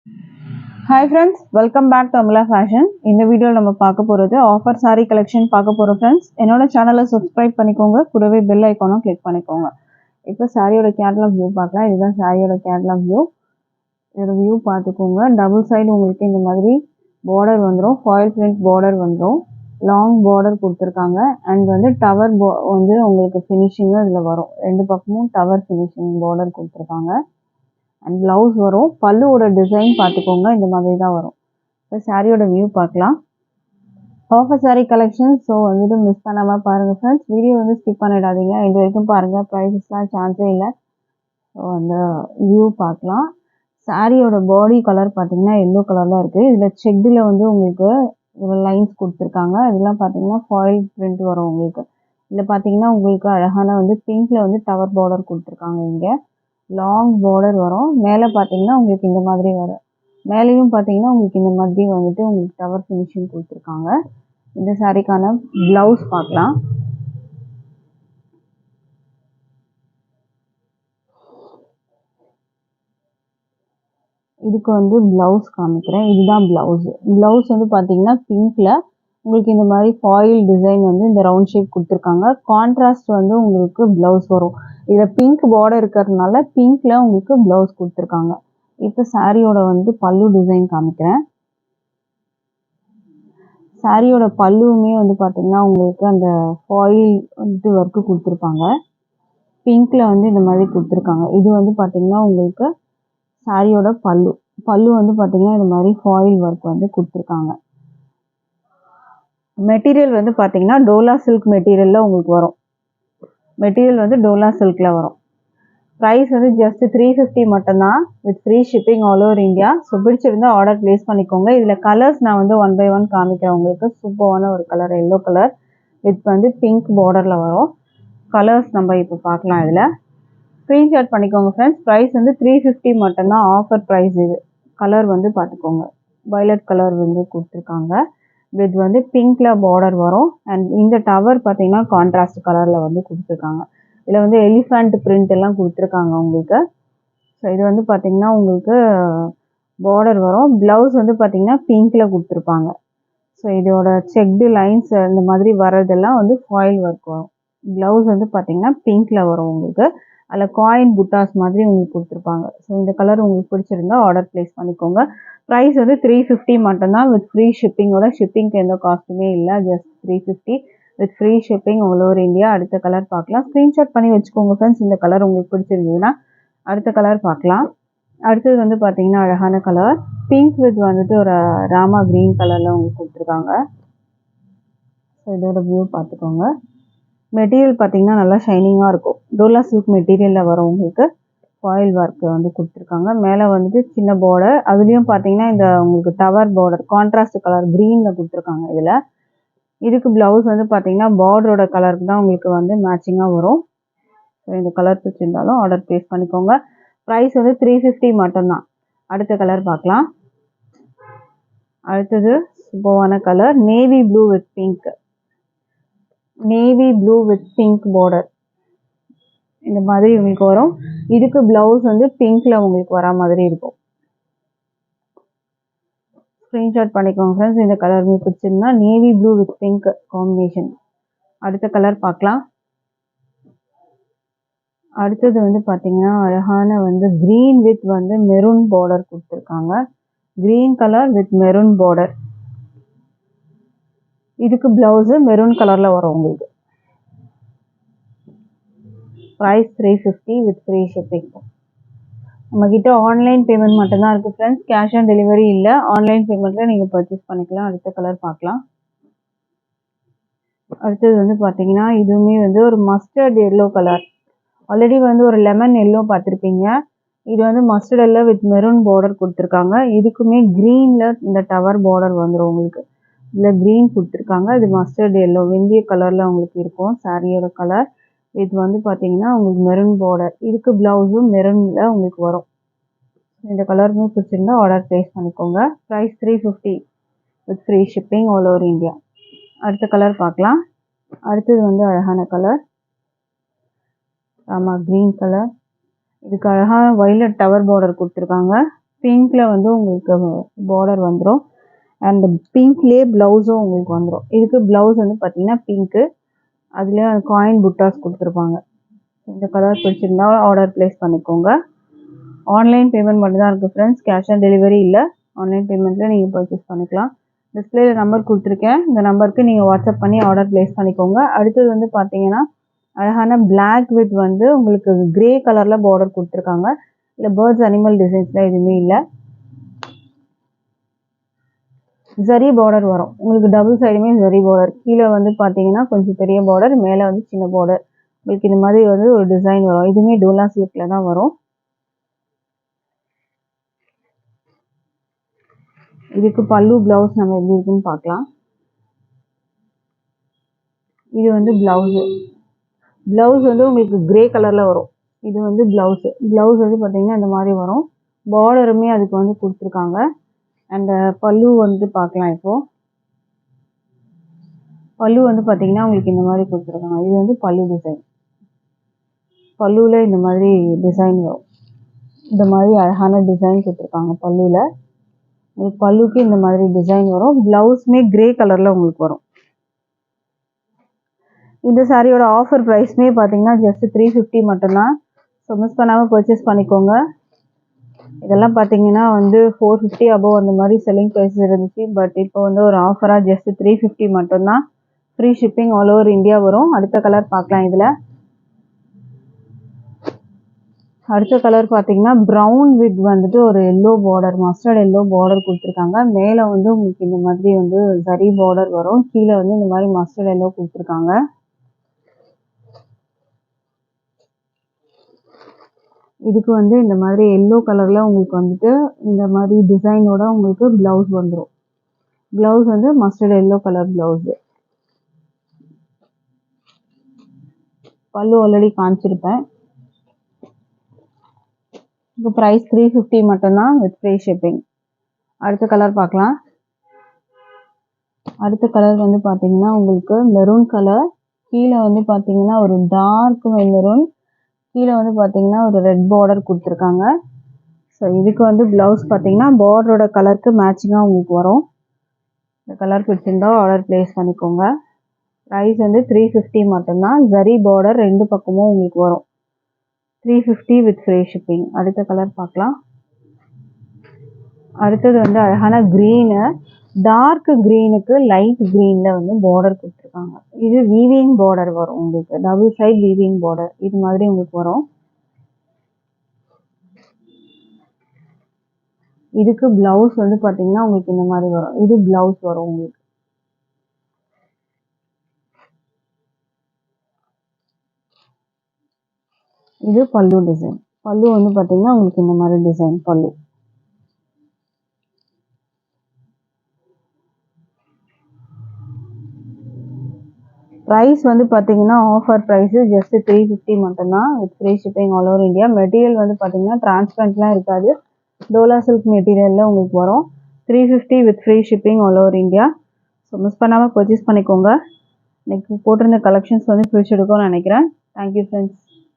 Hi friends, welcome back to Amla Fashion. இந்த வீடியோல நம்ம பார்க்க போறது ஆஃபர் saree collection பார்க்க போறோம் friends. என்னோட சேனலை subscribe பண்ணிக்கோங்க, கூடவே bell ஐகானும் click பண்ணிக்கோங்க. இப்போ சாரியோட கேட்டலாக் வியூ பார்க்கலாம். இதுதான் சாரியோட கேட்டலாக் வியூ. இதோட வியூ பார்த்துக்கோங்க. டபுள் சைடு உங்களுக்கு இந்த மாதிரி border வந்துரும், foil print border வந்துரும், லாங் border கொடுத்திருக்காங்க. and வந்து டவர் வந்து உங்களுக்கு ஃபினிஷிங் இதுல வரும். ரெண்டு பக்கமும் டவர் ஃபினிஷிங் border கொடுத்திருக்காங்க. அண்ட் பிளவுஸ் வரும். பல்லுவோட டிசைன் பார்த்துக்கோங்க, இந்த மாதிரி தான் வரும். இப்போ சாரியோட வியூ பார்க்கலாம். Offer sorry collection. ஸோ வந்துட்டு மிஸ் பண்ணாமல் பாருங்கள் ஃப்ரெண்ட்ஸ். வீடியோ வந்து ஸ்கிப் பண்ணிடாதீங்க, இது வரைக்கும் பாருங்கள். ப்ரைஸஸ்லாம் சான்ஸே இல்லை. ஸோ அந்த வியூ பார்க்கலாம். சாரியோட பாடி கலர் பார்த்தீங்கன்னா எல்லோ கலரில் இருக்குது. இதில் செக்டில் வந்து உங்களுக்கு லைன்ஸ் கொடுத்துருக்காங்க. இதெல்லாம் பார்த்தீங்கன்னா ஃபாயில் பிரிண்ட் வரும் உங்களுக்கு. இதில் பார்த்தீங்கன்னா உங்களுக்கு அழகான வந்து பிங்க்கில் வந்து டவர் பார்டர் கொடுத்துருக்காங்க. இங்கே லாங் பார்டர் வரும். மேலே பார்த்தீங்கன்னா உங்களுக்கு இந்த மாதிரி வரும். மேலேயும் பார்த்தீங்கன்னா உங்களுக்கு இந்த மாதிரி வந்துட்டு உங்களுக்கு டவர் ஃபினிஷிங் கொடுத்துருக்காங்க. இந்த சாரிக்கான பிளவுஸ் பார்க்கலாம். இதுக்கு வந்து பிளவுஸ் காமிக்கிறேன். இதுதான் பிளவுஸ். பிளவுஸ் வந்து பார்த்தீங்கன்னா பிங்க்ல உங்களுக்கு இந்த மாதிரி ஃபாயில் டிசைன் வந்து இந்த ரவுண்ட் ஷேப் கொடுத்துருக்காங்க. கான்ட்ராஸ்ட் வந்து உங்களுக்கு பிளவுஸ் வரும். இதில் பிங்க் பார்டர் இருக்கிறதுனால பிங்க்ல உங்களுக்கு பிளவுஸ் கொடுத்துருக்காங்க. இப்போ சாரியோட வந்து பல்லு டிசைன் காமிக்கிறேன். சாரியோட பல்லுவுமே வந்து பார்த்தீங்கன்னா உங்களுக்கு அந்த ஃபாயில் வந்துட்டு ஒர்க்கு கொடுத்துருப்பாங்க. பிங்க்ல வந்து இந்த மாதிரி கொடுத்துருக்காங்க. இது வந்து பார்த்தீங்கன்னா உங்களுக்கு சாரியோட பல்லு. பல்லு வந்து பார்த்தீங்கன்னா இந்த மாதிரி ஃபாயில் ஒர்க் வந்து கொடுத்துருக்காங்க. மெட்டீரியல் வந்து பார்த்தீங்கன்னா டோலா சில்க் மெட்டீரியலில் உங்களுக்கு வரும். மெட்டீரியல் வந்து டோலா சில்கில் வரும். ப்ரைஸ் வந்து ஜஸ்ட் 350 மட்டும்தான், with free shipping all over India. So பிடிச்சிருந்தா ஆர்டர் ப்ளேஸ் பண்ணிக்கோங்க. இதில் கலர்ஸ் நான் வந்து 1 by 1 காமிக்கிறேன் உங்களுக்கு. சூப்பரான ஒரு கலர், எல்லோ கலர் வித் வந்து பிங்க் பார்டரில் வரும். கலர்ஸ் நம்ம இப்போ பார்க்கலாம். இதில் ஸ்க்ரீன்ஷாட் பண்ணிக்கோங்க ஃப்ரெண்ட்ஸ். ப்ரைஸ் வந்து 350 மட்டும்தான், ஆஃபர் ப்ரைஸ். இது கலர் வந்து பார்த்துக்கோங்க, வயலட் கலர் வந்து கொடுத்துருக்காங்க. வித் வந்து பிங்க்ல பார்டர் வரும். அண்ட் இந்த டவர் பார்த்தீங்கன்னா கான்ட்ராஸ்ட் கலரில் வந்து கொடுத்துருக்காங்க. இதில் வந்து எலிஃபண்ட் பிரிண்ட் எல்லாம் கொடுத்துருக்காங்க உங்களுக்கு. ஸோ இது வந்து பார்த்தீங்கன்னா உங்களுக்கு பார்டர் வரும். ப்ளவுஸ் வந்து பார்த்தீங்கன்னா பிங்க்கில் கொடுத்துருப்பாங்க. ஸோ இதோட செக்டு லைன்ஸ் இந்த மாதிரி வர்றதெல்லாம் வந்து ஃபாயில் ஒர்க் வரும். ப்ளவுஸ் வந்து பார்த்தீங்கன்னா பிங்க்கில் வரும் உங்களுக்கு. அதில் காயின் புட்டாஸ் மாதிரி உங்களுக்கு கொடுத்துருப்பாங்க. ஸோ இந்த கலர் உங்களுக்கு பிடிச்சிருந்தா ஆர்டர் ப்ளேஸ் பண்ணிக்கோங்க. ப்ரைஸ் வந்து 350 மட்டும்தான், வித் ஃப்ரீ ஷிப்பிங்கோட. ஷிப்பிங்க்கு எந்த காஸ்ட்டுமே இல்லை, just 350 with free shipping all over India. அடுத்த கலர் பார்க்கலாம். ஸ்க்ரீன்ஷாட் பண்ணி வச்சுக்கோங்க ஃப்ரெண்ட்ஸ். இந்த கலர் உங்களுக்கு பிடிச்சிருந்ததுன்னா அடுத்த கலர் பார்க்கலாம். அடுத்தது வந்து பார்த்தீங்கன்னா அழகான கலர் பிங்க் வித் வந்துட்டு ஒரு ராமா க்ரீன் கலரில் உங்களுக்கு கொடுத்துருக்காங்க. ஸோ இதோட வியூ பார்த்துக்கோங்க. மெட்டீரியல் பார்த்தீங்கன்னா நல்லா ஷைனிங்காக இருக்கும். டோலா சில்க் மெட்டீரியலில் வரும் உங்களுக்கு. ஃபாயில் ஒர்க்கு வந்து கொடுத்துருக்காங்க. மேலே வந்துட்டு சின்ன பார்டர், அதுலேயும் பார்த்தீங்கன்னா இந்த உங்களுக்கு டவர் பார்டர் கான்ட்ராஸ்ட் கலர் க்ரீனில் கொடுத்துருக்காங்க. இதில் இதுக்கு ப்ளவுஸ் வந்து பார்த்தீங்கன்னா பார்டரோட கலருக்கு தான் உங்களுக்கு வந்து மேட்சிங்காக வரும். ஸோ இந்த கலர் பிடிச்சிருந்தாலும் ஆர்டர் ப்ளேஸ் பண்ணிக்கோங்க. ப்ரைஸ் வந்து 350 மட்டும்தான். அடுத்த கலர் பார்க்கலாம். அடுத்தது சூப்பரான colour navy blue with pink. Navy blue with pink border இந்த மாதிரி உங்களுக்கு வரும். இதுக்கு பிளவுஸ் வந்து பிங்க்ல உங்களுக்கு வர மாதிரி இருக்கும். ஸ்க்ரீன்ஷாட் பண்ணிக்கோங்க ஃப்ரெண்ட்ஸ். இந்த கலர் உங்களுக்கு பிடிச்சிருந்தா navy blue with pink combination. அடுத்த கலர் பார்க்கலாம். அடுத்தது வந்து பார்த்தீங்கன்னா அழகான வந்து க்ரீன் வித் வந்து மெரூன் பார்டர் கொடுத்துருக்காங்க. Green colour with maroon border. இதுக்கு பிளவுஸ் மெரூன் கலரில் வரும் உங்களுக்கு. Price 350 with free shipping. நம்மக்கிட்ட ஆன்லைன் பேமெண்ட் மட்டும்தான் இருக்குது ஃப்ரெண்ட்ஸ். கேஷ் ஆன் டெலிவரி இல்லை. ஆன்லைன் பேமெண்ட்டில் நீங்கள் பர்ச்சேஸ் பண்ணிக்கலாம். அடுத்த கலர் பார்க்கலாம். அடுத்தது வந்து பார்த்தீங்கன்னா இதுவுமே வந்து ஒரு மஸ்டர்ட் எல்லோ கலர். ஆல்ரெடி வந்து ஒரு லெமன் எல்லோ பார்த்துருப்பீங்க. இது வந்து mustard yellow with maroon border கொடுத்துருக்காங்க. இதுக்குமே க்ரீனில் இந்த டவர் பார்டர் வந்துடும் உங்களுக்கு. இதில் க்ரீன் கொடுத்துருக்காங்க. இது மஸ்டர்ட் எல்லோ வெந்திய கலரில் உங்களுக்கு இருக்கும் சாரியோட கலர். இது வந்து பார்த்தீங்கன்னா உங்களுக்கு மெரூன் பார்டர். இதுக்கு ப்ளவுஸும் மெரூனில் உங்களுக்கு வரும். இந்த கலருமே பிடிச்சிருந்தா ஆர்டர் ப்ளேஸ் பண்ணிக்கோங்க. Price 350 with free shipping all over India. அடுத்த கலர் பார்க்கலாம். அடுத்தது வந்து அழகான கலர் ஆமாம் க்ரீன் கலர். இதுக்கு அழகான வயலட் டவர் பார்டர் கொடுத்துருக்காங்க. பிங்க்கில் வந்து உங்களுக்கு பார்டர் வந்துடும். அண்ட் பிங்க்லேயே ப்ளவுஸும் உங்களுக்கு வந்துடும். இதுக்கு ப்ளவுஸ் வந்து பார்த்திங்கன்னா பிங்க்கு, அதுலேயே காயின் புட்டாஸ் கொடுத்துருப்பாங்க. இந்த கலர் பிடிச்சிருந்தா ஆர்டர் ப்ளேஸ் பண்ணிக்கோங்க. ஆன்லைன் பேமெண்ட் மட்டும் தான் இருக்குது ஃப்ரெண்ட்ஸ், கேஷ் ஆன் டெலிவரி இல்லை. ஆன்லைன் பேமெண்ட்டில் நீங்கள் பர்ச்சேஸ் பண்ணிக்கலாம். டிஸ்பிளேயில் நம்பர் கொடுத்துருக்கேன், இந்த நம்பருக்கு நீங்கள் வாட்ஸ்அப் பண்ணி ஆர்டர் ப்ளேஸ் பண்ணிக்கோங்க. அடுத்தது வந்து பார்த்தீங்கன்னா அழகான பிளாக் வித் வந்து உங்களுக்கு கிரே கலரில் பார்டர் கொடுத்துருக்காங்க. இல்லை பேர்ட்ஸ் அனிமல் டிசைன்ஸ்லாம் எதுவுமே இல்லை. ஜரி பார்டர் வரும் உங்களுக்கு, டபுள் சைடுமே ஜரி பார்டர். கீழே வந்து பார்த்தீங்கன்னா கொஞ்சம் பெரிய பார்டர், மேலே வந்து சின்ன பார்டர். உங்களுக்கு இந்த மாதிரி வந்து ஒரு டிசைன் வரும். இதுவுமே டோலா சில்கில் தான் வரும். இதுக்கு பல்லு ப்ளவுஸ் நம்ம எப்படி இருக்குன்னு பார்க்கலாம். இது வந்து ப்ளவுஸு. ப்ளவுஸ் வந்து உங்களுக்கு கிரே கலரில் வரும். இது வந்து ப்ளவுஸு. ப்ளவுஸ் வந்து பார்த்தீங்கன்னா இந்த மாதிரி வரும். பார்டருமே அதுக்கு வந்து கொடுத்துருக்காங்க. அண்ட் பல்லு வந்து பார்க்கலாம். இப்போது பல்லு வந்து பார்த்தீங்கன்னா உங்களுக்கு இந்த மாதிரி கொடுத்துருக்காங்க. இது வந்து பல்லு டிசைன். பல்லுவில் இந்த மாதிரி டிசைன் வரும். இந்த மாதிரி அழகான டிசைன் கொடுத்துருக்காங்க பல்லுவில். உங்களுக்கு பல்லுக்கு இந்த மாதிரி டிசைன் வரும். ப்ளவுஸுமே கிரே கலரில் உங்களுக்கு வரும். இந்த சாரியோட ஆஃபர் ப்ரைஸ்மே பார்த்தீங்கன்னா ஜஸ்ட் 350 மட்டும்தான். ஸோ மிஸ் பண்ணாமல் பர்ச்சேஸ் பண்ணிக்கோங்க. இதெல்லாம் பார்த்தீங்கன்னா வந்து 450 அபவ் அந்த மாதிரி செல்லிங் ப்ரைஸ் இருந்துச்சு. பட் இப்போ வந்து ஒரு ஆஃபராக ஜஸ்ட் 350 மட்டும்தான். Free shipping all over India வரும். அடுத்த கலர் பார்க்கலாம். இதில் அடுத்த கலர் பார்த்தீங்கன்னா ப்ரௌன் வித் வந்துட்டு ஒரு yellow border, mustard yellow border கொடுத்துருக்காங்க. மேலே வந்து உங்களுக்கு இந்த மாதிரி வந்து ஜரி பார்டர் வரும். கீழே வந்து இந்த மாதிரி மஸ்டர்ட் எல்லோ கொடுத்துருக்காங்க. இதுக்கு வந்து இந்த மாதிரி எல்லோ கலரில் உங்களுக்கு வந்துட்டு இந்த மாதிரி டிசைனோட உங்களுக்கு ப்ளவுஸ் வந்துடும். ப்ளவுஸ் வந்து மஸ்டர்ட் எல்லோ கலர் ப்ளவுஸு. பல்லு ஆல்ரெடி காமிச்சிருப்பேன். இப்போ ப்ரைஸ் 350 மட்டும்தான் வித் ஃப்ரீ ஷிப்பிங். அடுத்த கலர் பார்க்கலாம். அடுத்த கலர் வந்து பார்த்தீங்கன்னா உங்களுக்கு மெரூன் கலர். கீழே வந்து பார்த்தீங்கன்னா ஒரு டார்க் மெரூன், கீழே வந்து பார்த்தீங்கன்னா ஒரு ரெட் பார்டர் கொடுத்துருக்காங்க. ஸோ இதுக்கு வந்து ப்ளவுஸ் பார்த்தீங்கன்னா பார்டரோட கலருக்கு மேட்சிங்காக உங்களுக்கு வரும். இந்த கலர் பிடிச்சிருந்தா ஆர்டர் ப்ளேஸ் பண்ணிக்கோங்க. ப்ரைஸ் வந்து 350 மட்டும்தான். ஜரி பார்டர் ரெண்டு பக்கமும் உங்களுக்கு வரும். 350 வித் ஃப்ரீ ஷிப்பிங். அடுத்த கலர் பார்க்கலாம். அடுத்தது வந்து அழகான க்ரீனு, டார்க் க்ரீனுக்கு லைட் க்ரீனில் வந்து பார்டர் கொடுத்துருக்காங்க. இது வீவிங் பார்டர் வரும் உங்களுக்கு, டபுள் சைட் வீவிங் பார்டர் இது மாதிரி உங்களுக்கு வரும். இதுக்கு ப்ளவுஸ் வந்து பார்த்தீங்கன்னா உங்களுக்கு இந்த மாதிரி வரும். இது ப்ளவுஸ் வரும் உங்களுக்கு. இது பல்லு டிசைன். பல்லு வந்து பார்த்தீங்கன்னா உங்களுக்கு இந்த மாதிரி டிசைன் பல்லு. ப்ரைஸ் வந்து பார்த்தீங்கன்னா ஆஃபர் ப்ரைஸு ஜஸ்ட் 350 மட்டும்தான் with free shipping all over India. Material வந்து பார்த்தீங்கன்னா டிரான்ஸ்பரண்ட்லாம் இருக்காது, டோலா சில்க் மெட்டீரியலில் உங்களுக்கு வரும். 350 with free shipping all over India. So miss பண்ணாமல் பர்ச்சேஸ் பண்ணிக்கோங்க. இன்னைக்கு போட்டிருந்த கலெக்ஷன்ஸ் வந்து பிடிச்சிருக்கும்னு நினைக்கிறேன். Thank you friends.